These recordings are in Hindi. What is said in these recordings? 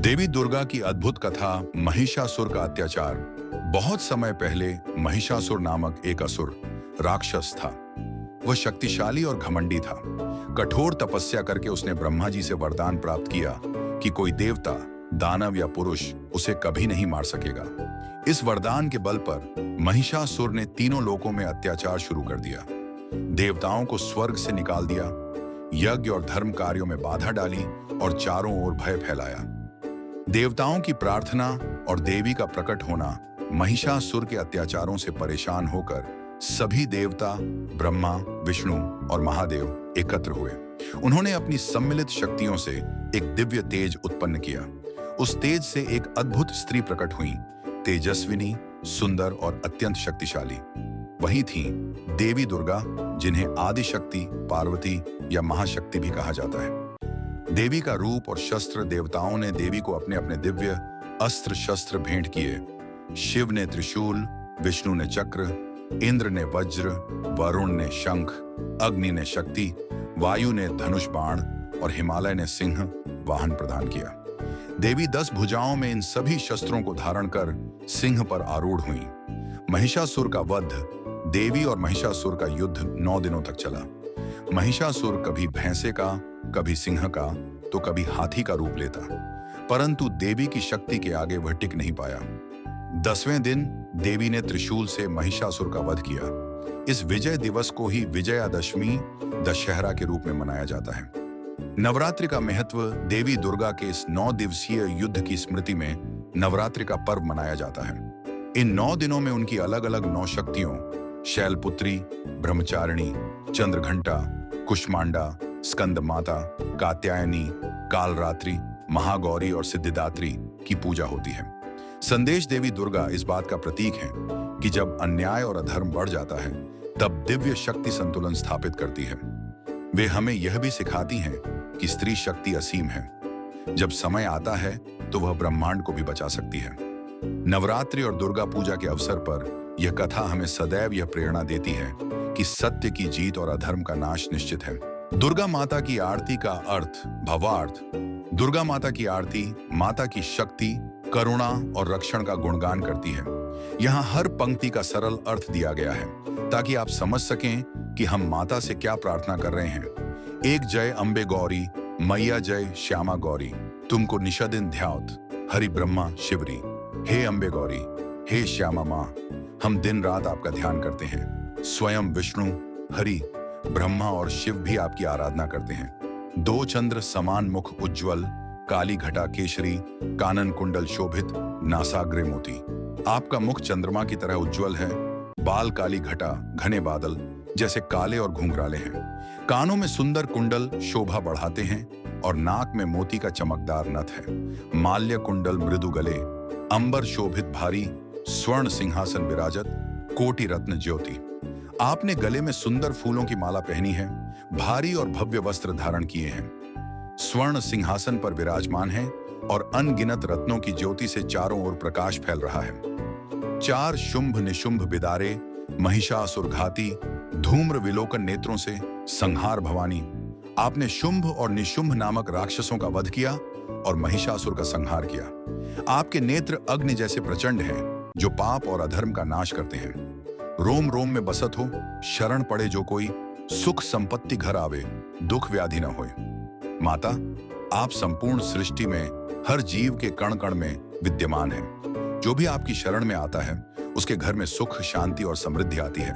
देवी दुर्गा की अद्भुत कथा महिषासुर का अत्याचार। बहुत समय पहले महिषासुर नामक एक असुर राक्षस था। वह शक्तिशाली और घमंडी था। कठोर तपस्या करके उसने ब्रह्मा जी से वरदान प्राप्त किया कि कोई देवता, दानव या पुरुष उसे कभी नहीं मार सकेगा। इस वरदान के बल पर महिषासुर ने तीनों लोकों में अत्याचार शुरू कर दिया। देवताओं को स्वर्ग से निकाल दिया, यज्ञ और धर्म कार्यों में बाधा डाली और चारों ओर भय फैलाया। देवताओं की प्रार्थना और देवी का प्रकट होना महिषासुर के अत्याचारों से परेशान होकर सभी देवता ब्रह्मा, विष्णु और महादेव एकत्र हुए। उन्होंने अपनी सम्मिलित शक्तियों से एक दिव्य तेज उत्पन्न किया। उस तेज से एक अद्भुत स्त्री प्रकट हुई, तेजस्विनी, सुंदर और अत्यंत शक्तिशाली। वही थी देवी दुर्गा, जिन्हें आदिशक्ति, पार्वती या महाशक्ति भी कहा जाता है। देवी का रूप और शस्त्र, देवताओं ने देवी को अपने अपने दिव्य अस्त्र शस्त्र भेंट किए। शिव ने त्रिशूल, विष्णु ने चक्र, इंद्र ने वज्र, वरुण ने शंख, अग्नि ने शक्ति, वायु ने धनुष बाण और हिमालय ने सिंह वाहन प्रदान किया। देवी 10 भुजाओं में इन सभी शस्त्रों को धारण कर सिंह पर आरूढ़ हुई। महिषासुर का वध। देवी और महिषासुर का युद्ध 9 दिनों तक चला। महिषासुर कभी भैंसे का, कभी सिंह का, तो कभी हाथी का रूप लेता, परंतु देवी की शक्ति के आगे वह टिक नहीं पाया। 10वें दिन देवी ने त्रिशूल से महिषासुर का वध किया। इस विजय दिवस को ही विजयादशमी, दशहरा के रूप में मनाया जाता है। नवरात्रि का महत्व। देवी दुर्गा के इस 9 दिवसीय युद्ध की स्मृति में नवरात्रि का पर्व मनाया जाता है। इन 9 दिनों में उनकी अलग अलग 9 शक्तियों, शैलपुत्री, ब्रह्मचारिणी, चंद्रघंटा, कुष्मांडा, स्कंद माता, कात्यायनी, कालरात्रि, महागौरी और सिद्धिदात्री की पूजा होती है। संदेश। देवी दुर्गा इस बात का प्रतीक है कि जब अन्याय और अधर्म बढ़ जाता है, तब दिव्य शक्ति संतुलन स्थापित करती है। वे हमें यह भी सिखाती हैं कि स्त्री शक्ति असीम है। जब समय आता है तो वह ब्रह्मांड को भी बचा सकती है। नवरात्रि और दुर्गा पूजा के अवसर पर यह कथा हमें सदैव यह प्रेरणा देती है कि सत्य की जीत और अधर्म का नाश निश्चित है। दुर्गा माता की आरती का अर्थ। भावार्थ। दुर्गा माता की आरती माता की शक्ति, करुणा और रक्षण का गुणगान करती है। यहाँ हर पंक्ति का सरल अर्थ दिया गया है ताकि आप समझ सकें कि हम माता से क्या प्रार्थना कर रहे हैं। एक जय अम्बे गौरी, मैया जय श्यामा गौरी, तुमको निषदिन ध्यात, हरि ब्रह्मा शिवरी। हे अम्बे गौरी, हे श्यामा माँ, हम दिन रात आपका ध्यान करते हैं। स्वयं विष्णु, हरि, ब्रह्मा और शिव भी आपकी आराधना करते हैं। 2 चंद्र समान मुख उज्ज्वल, काली घटा केशरी, कानन कुंडल शोभित, नासाग्रे मोती। आपका मुख चंद्रमा की तरह उज्ज्वल है। बाल काली घटा, घने बादल जैसे काले और घुंघराले हैं। कानों में सुंदर कुंडल शोभा बढ़ाते हैं और नाक में मोती का चमकदार नथ है। माल्य कुंडल मृदु गले, अंबर शोभित भारी, स्वर्ण सिंहासन विराजत, कोटि रत्न ज्योति। आपने गले में सुंदर फूलों की माला पहनी है, भारी और भव्य वस्त्र धारण किए हैं। स्वर्ण सिंहासन पर विराजमान है और अनगिनत रत्नों की ज्योति से चारों ओर प्रकाश फैल रहा है। 4 शुंभ निशुंभ बिदारे, महिषासुर घाती, धूम्र विलोकन नेत्रों से संहार भवानी। आपने शुंभ और निशुंभ नामक राक्षसों का वध किया और महिषासुर का संहार किया। आपके नेत्र अग्नि जैसे प्रचंड हैं, जो पाप और अधर्म का नाश करते हैं। रोम रोम में बसत हो, शरण पड़े जो कोई, सुख संपत्ति घर आवे, दुख व्याधि न होए। माता, आप संपूर्ण सृष्टि में हर जीव के कण कण में विद्यमान हैं। जो भी आपकी शरण में आता है, उसके घर में सुख, शांति और समृद्धि आती है।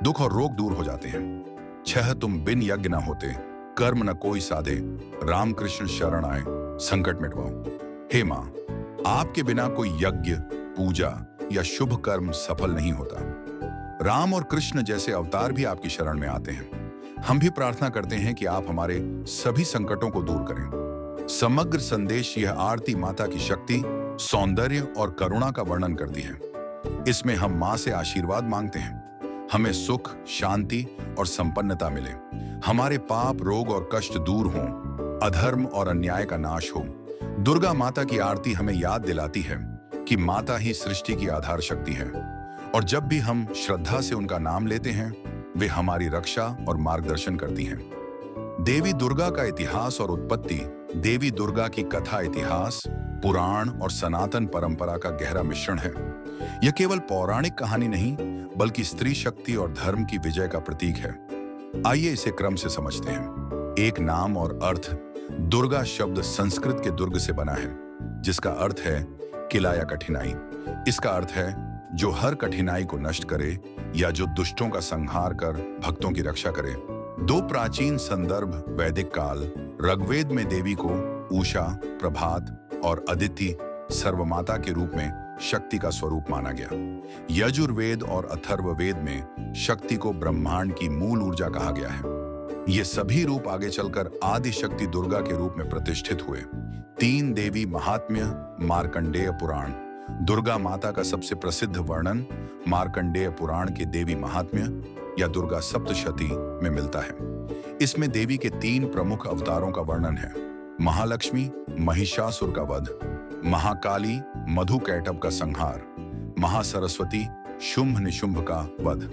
दुख और रोग दूर हो जाते हैं। 6 तुम बिन यज्ञ न होते, कर्म न कोई साधे, राम कृष्ण शरण आए, संकट मिटवाओ। हे माँ, आपके बिना कोई यज्ञ, पूजा या शुभ कर्म सफल नहीं होता। राम और कृष्ण जैसे अवतार भी आपकी शरण में आते हैं। हम भी प्रार्थना करते हैं कि आप हमारे सभी संकटों को दूर करें। समग्र संदेश। यह आरती माता की शक्ति, सौंदर्य और करुणा का वर्णन करती है। इसमें हम माँ से आशीर्वाद मांगते हैं, हमें सुख, शांति और संपन्नता मिले। हमारे पाप, रोग और कष्ट दूर हों, अधर्म और अन्याय का नाश हो। दुर्गा माता की आरती हमें याद दिलाती है कि माता ही सृष्टि की आधार शक्ति है और जब भी हम श्रद्धा से उनका नाम लेते हैं, वे हमारी रक्षा और मार्गदर्शन करती हैं। देवी दुर्गा का इतिहास और उत्पत्ति। देवी दुर्गा की कथा इतिहास पुराण और सनातन परंपरा का गहरा मिश्रण है। यह केवल पौराणिक कहानी नहीं, बल्कि स्त्री शक्ति और धर्म की विजय का प्रतीक है। आइए इसे क्रम से समझते हैं। एक नाम और अर्थ। दुर्गा शब्द संस्कृत के दुर्ग से बना है, जिसका अर्थ है किला या कठिनाई। इसका अर्थ है जो हर कठिनाई को नष्ट करे या जो दुष्टों का संहार कर भक्तों की रक्षा करे। दो प्राचीन संदर्भ वैदिक काल ऋग्वेद में देवी को उषा, प्रभात और अदिति सर्वमाता के रूप में शक्ति का स्वरूप माना गया। यजुर्वेद और अथर्ववेद में शक्ति को ब्रह्मांड की मूल ऊर्जा कहा गया है। ये सभी रूप आगे चलकर आदि शक्ति दुर्गा के रूप में प्रतिष्ठित हुए। तीन देवी महात्म्य। मार्कंडेय पुराण। दुर्गा माता का सबसे प्रसिद्ध वर्णन मार्कंडेय पुराण के देवी महात्म्य या दुर्गा सप्तशती में मिलता है। इसमें देवी के तीन प्रमुख अवतारों का वर्णन है। महालक्ष्मी महिषासुर का वध, महाकाली मधुकैटभ का संहार, महासरस्वती शुंभ निशुंभ का वध।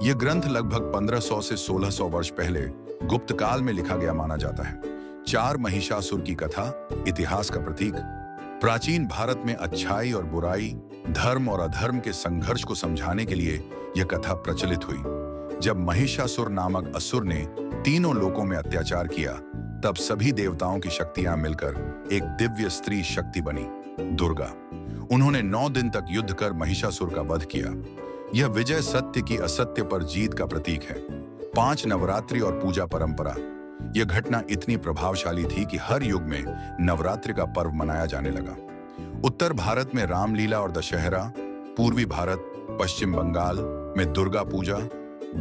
यह ग्रंथ लगभग 1500 से 1600 वर्ष पहले गुप्त काल में लिखा गया माना जाता है। चार महिषासुर की कथा इतिहास का प्रतीक। प्राचीन भारत में अच्छाई और बुराई, धर्म और अधर्म के संघर्ष को समझाने के लिए यह कथा प्रचलित हुई। जब महिषासुर नामक असुर ने तीनों लोकों में अत्याचार किया, तब सभी देवताओं की शक्तियां मिलकर एक दिव्य स्त्री शक्ति बनी, दुर्गा। उन्होंने 9 दिन तक युद्ध कर महिषासुर का वध किया। यह विजय सत्य की असत्य पर जीत का प्रतीक है। 5 नवरात्रि और पूजा परंपरा। यह घटना इतनी प्रभावशाली थी कि हर युग में नवरात्रि का पर्व मनाया जाने लगा। उत्तर भारत में रामलीला और दशहरा, पूर्वी भारत पश्चिम बंगाल में दुर्गा पूजा,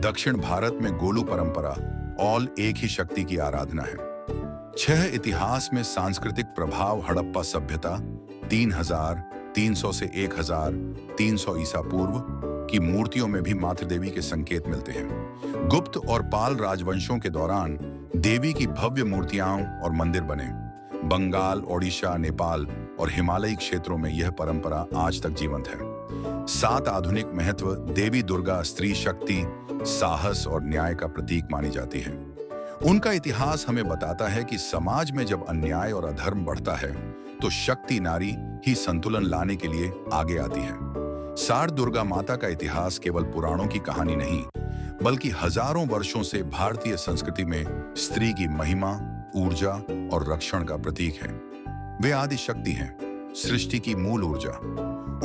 दक्षिण भारत में गोलू परंपरा, ऑल एक ही शक्ति की आराधना है। 6 इतिहास में सांस्कृतिक प्रभाव। हड़प्पा सभ्यता 3300 से 1300 ईसा पूर्व की मूर्तियों में भी मातृ देवी के संकेत मिलते हैं। गुप्त और पाल राजवंशों के दौरान देवी की भव्य मूर्तियां और मंदिर बने। बंगाल, ओडिशा, नेपाल और हिमालयी क्षेत्रों में यह परंपरा आज तक जीवंत है। 7 आधुनिक महत्व। देवी दुर्गा स्त्री शक्ति, साहस और न्याय का प्रतीक मानी जाती है। उनका इतिहास हमें बताता है कि समाज में जब अन्याय और अधर्म बढ़ता है, तो शक्ति नारी ही संतुलन लाने के लिए आगे आती है। सार दुर्गा माता का इतिहास केवल पुराणों की कहानी नहीं, बल्कि हजारों वर्षों से भारतीय संस्कृति में स्त्री की महिमा, ऊर्जा और रक्षण का प्रतीक है। वे आदि शक्ति हैं, सृष्टि की मूल ऊर्जा।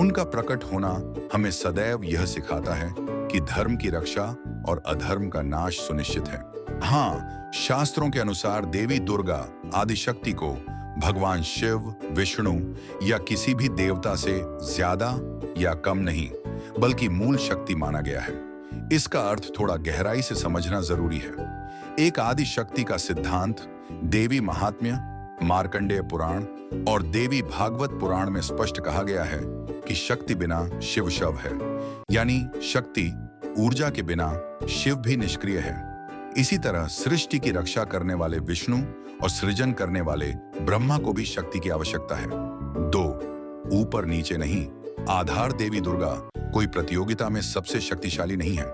उनका प्रकट होना हमें सदैव यह सिखाता है कि धर्म की रक्षा और अधर्म का नाश सुनिश्चित है। हाँ, शास्त्रों के अनुसार देवी दुर्गा आदिशक्ति को भगवान शिव, विष्णु या किसी भी देवता से ज्यादा या कम नहीं, बल्कि मूल शक्ति माना गया है। इसका अर्थ थोड़ा गहराई से समझना जरूरी है। एक आदि शक्ति का सिद्धांत देवी महात्म्य, मार्कंडेय पुराण और देवी भागवत पुराण में स्पष्ट कहा गया है कि शक्ति बिना शिव शव है, यानी शक्ति ऊर्जा के बिना शिव भी निष्क्रिय है। इसी तरह सृष्टि की रक्षा करने वाले विष्णु और सृजन करने वाले ब्रह्मा को भी शक्ति की आवश्यकता है। 2 ऊपर नीचे नहीं। आधार देवी दुर्गा कोई प्रतियोगिता में सबसे शक्तिशाली नहीं है।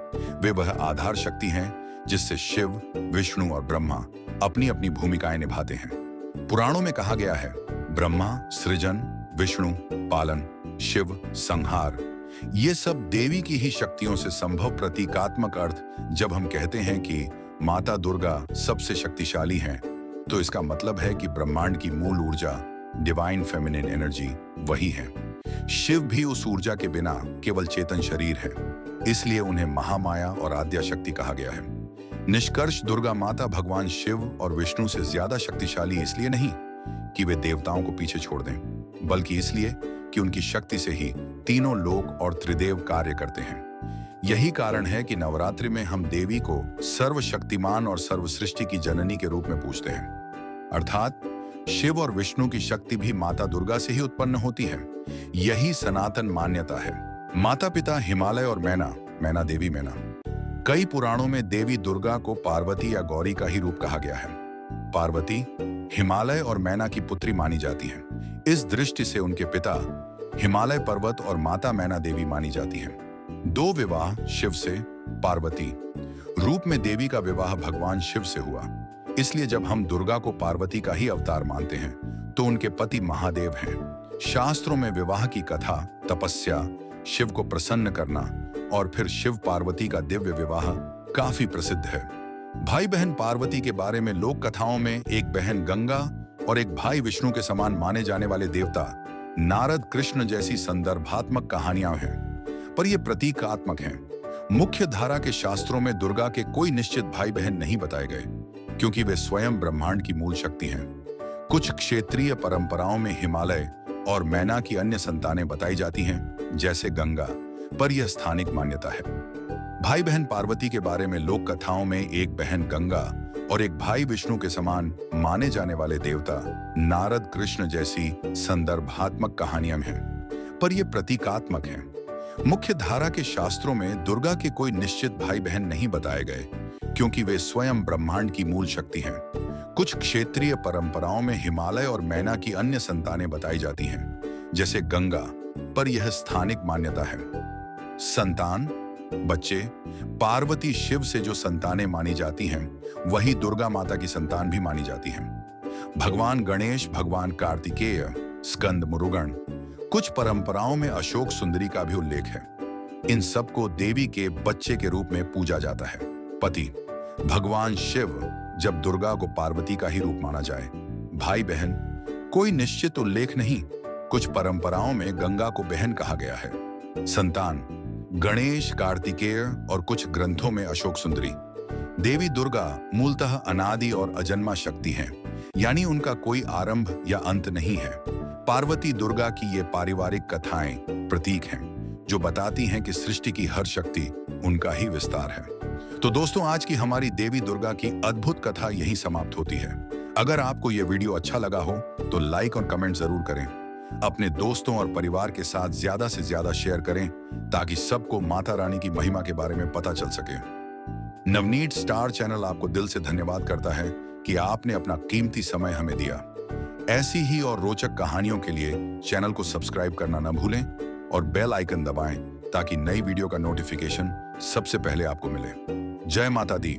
वे वह आधार शक्ति हैं जिससे शिव, विष्णु और ब्रह्मा अपनी अपनी भूमिकाएं निभाते हैं। पुराणों में कहा गया है, ब्रह्मा सृजन, विष्णु पालन, शिव संहार। ये सब देवी की ही शक्तियों से संभव प्रतीकात्मक अर्थ। जब हम कहते हैं कि माता दुर्गा सबसे शक्तिशाली हैं, तो इसका मतलब है कि ब्रह्मांड की मूल ऊर्जा, डिवाइन फेमिनिन एनर्जी वही है। शिव भी उस ऊर्जा के बिना केवल चेतन शरीर है, इसलिए उन्हें महामाया और आद्या शक्ति कहा गया है। निष्कर्ष, दुर्गा माता भगवान शिव और विष्णु से ज्यादा शक्तिशाली इसलिए नहीं कि वे देवताओं को पीछे छोड़ दें, बल्कि इसलिए कि उनकी शक्ति से ही तीनों लोक और त्रिदेव कार्य करते हैं। यही कारण है कि नवरात्रि में हम देवी को सर्वशक्तिमान और सर्वसृष्टि की जननी के रूप में पूजते हैं। अर्थात शिव और विष्णु की शक्ति भी माता दुर्गा से ही उत्पन्न होती है। यही सनातन मान्यता है। माता पिता हिमालय और मैना देवी मैना। कई पुराणों में देवी दुर्गा को पार्वती या गौरी का ही रूप कहा गया है। पार्वती हिमालय और मैना की पुत्री मानी जाती है। इस दृष्टि से उनके पिता हिमालय पर्वत और माता मैना देवी मानी जाती हैं। 2 विवाह शिव से। पार्वती रूप में देवी का विवाह भगवान शिव से हुआ, इसलिए जब हम दुर्गा को पार्वती का ही अवतार मानते हैं, तो उनके पति महादेव हैं। शास्त्रों में विवाह की कथा, तपस्या, शिव को प्रसन्न करना और फिर शिव पार्वती का दिव्य विवाह काफी प्रसिद्ध है। भाई बहन पार्वती के बारे में लोक कथाओं में एक बहन गंगा और एक भाई विष्णु के समान माने जाने वाले देवता नारद कृष्ण जैसी संदर्भात्मक कहानियां हैं, पर ये प्रतीकात्मक हैं। मुख्य धारा के शास्त्रों में दुर्गा के कोई निश्चित भाई बहन नहीं बताए गए, क्योंकि वे स्वयं ब्रह्मांड की मूल शक्ति हैं। कुछ क्षेत्रीय परंपराओं में हिमालय और मैना की अन्य संतानें बताई जाती हैं, जैसे गंगा, पर यह स्थानिक मान्यता है। भाई बहन पार्वती के बारे में लोक कथाओं में एक बहन गंगा और एक भाई विष्णु के समान माने जाने वाले देवता नारद कृष्ण जैसी संदर्भात्मक कहानियां हैं, पर यह प्रतीकात्मक हैं। मुख्य धारा के शास्त्रों में दुर्गा के कोई निश्चित भाई बहन नहीं बताए गए, क्योंकि वे स्वयं ब्रह्मांड की मूल शक्ति हैं। कुछ क्षेत्रीय परंपराओं में हिमालय और मैना की अन्य संतानें बताई जाती हैं, जैसे गंगा, पर यह स्थानिक मान्यता है। संतान, बच्चे, पार्वती शिव से जो संतानें मानी जाती हैं, वही दुर्गा माता की संतान भी मानी जाती हैं। भगवान गणेश, भगवान कार्तिकेय, स्कंद मुरुगन, कुछ परंपराओं में अशोक सुंदरी का भी उल्लेख है। इन सबको देवी के बच्चे के रूप में पूजा जाता है। पति, भगवान शिव, जब दुर्गा को पार्वती का ही रूप माना जाए। भाई बहन, कोई निश्चित उल्लेख नहीं, कुछ परंपराओं में गंगा को बहन कहा गया है। संतान, गणेश, कार्तिकेय और कुछ ग्रंथों में अशोक सुंदरी। देवी दुर्गा मूलतः अनादि और अजन्मा शक्ति हैं, यानी उनका कोई आरंभ या अंत नहीं है। पार्वती दुर्गा की ये पारिवारिक कथाएं प्रतीक हैं, जो बताती हैं कि सृष्टि की हर शक्ति उनका ही विस्तार है। तो दोस्तों, आज की हमारी देवी दुर्गा की अद्भुत कथा यहीं समाप्त होती है। अगर आपको यह वीडियो अच्छा लगा हो तो लाइक और कमेंट जरूर करें। अपने दोस्तों और परिवार के साथ ज्यादा से ज्यादा शेयर करें, ताकि सबको माता रानी की महिमा के बारे में पता चल सके। नवनीत स्टार चैनल आपको दिल से धन्यवाद करता है कि आपने अपना कीमती समय हमें दिया। ऐसी ही और रोचक कहानियों के लिए चैनल को सब्सक्राइब करना न भूलें और बेल आइकन दबाएं, ताकि नई वीडियो का नोटिफिकेशन सबसे पहले आपको मिले। जय माता दी।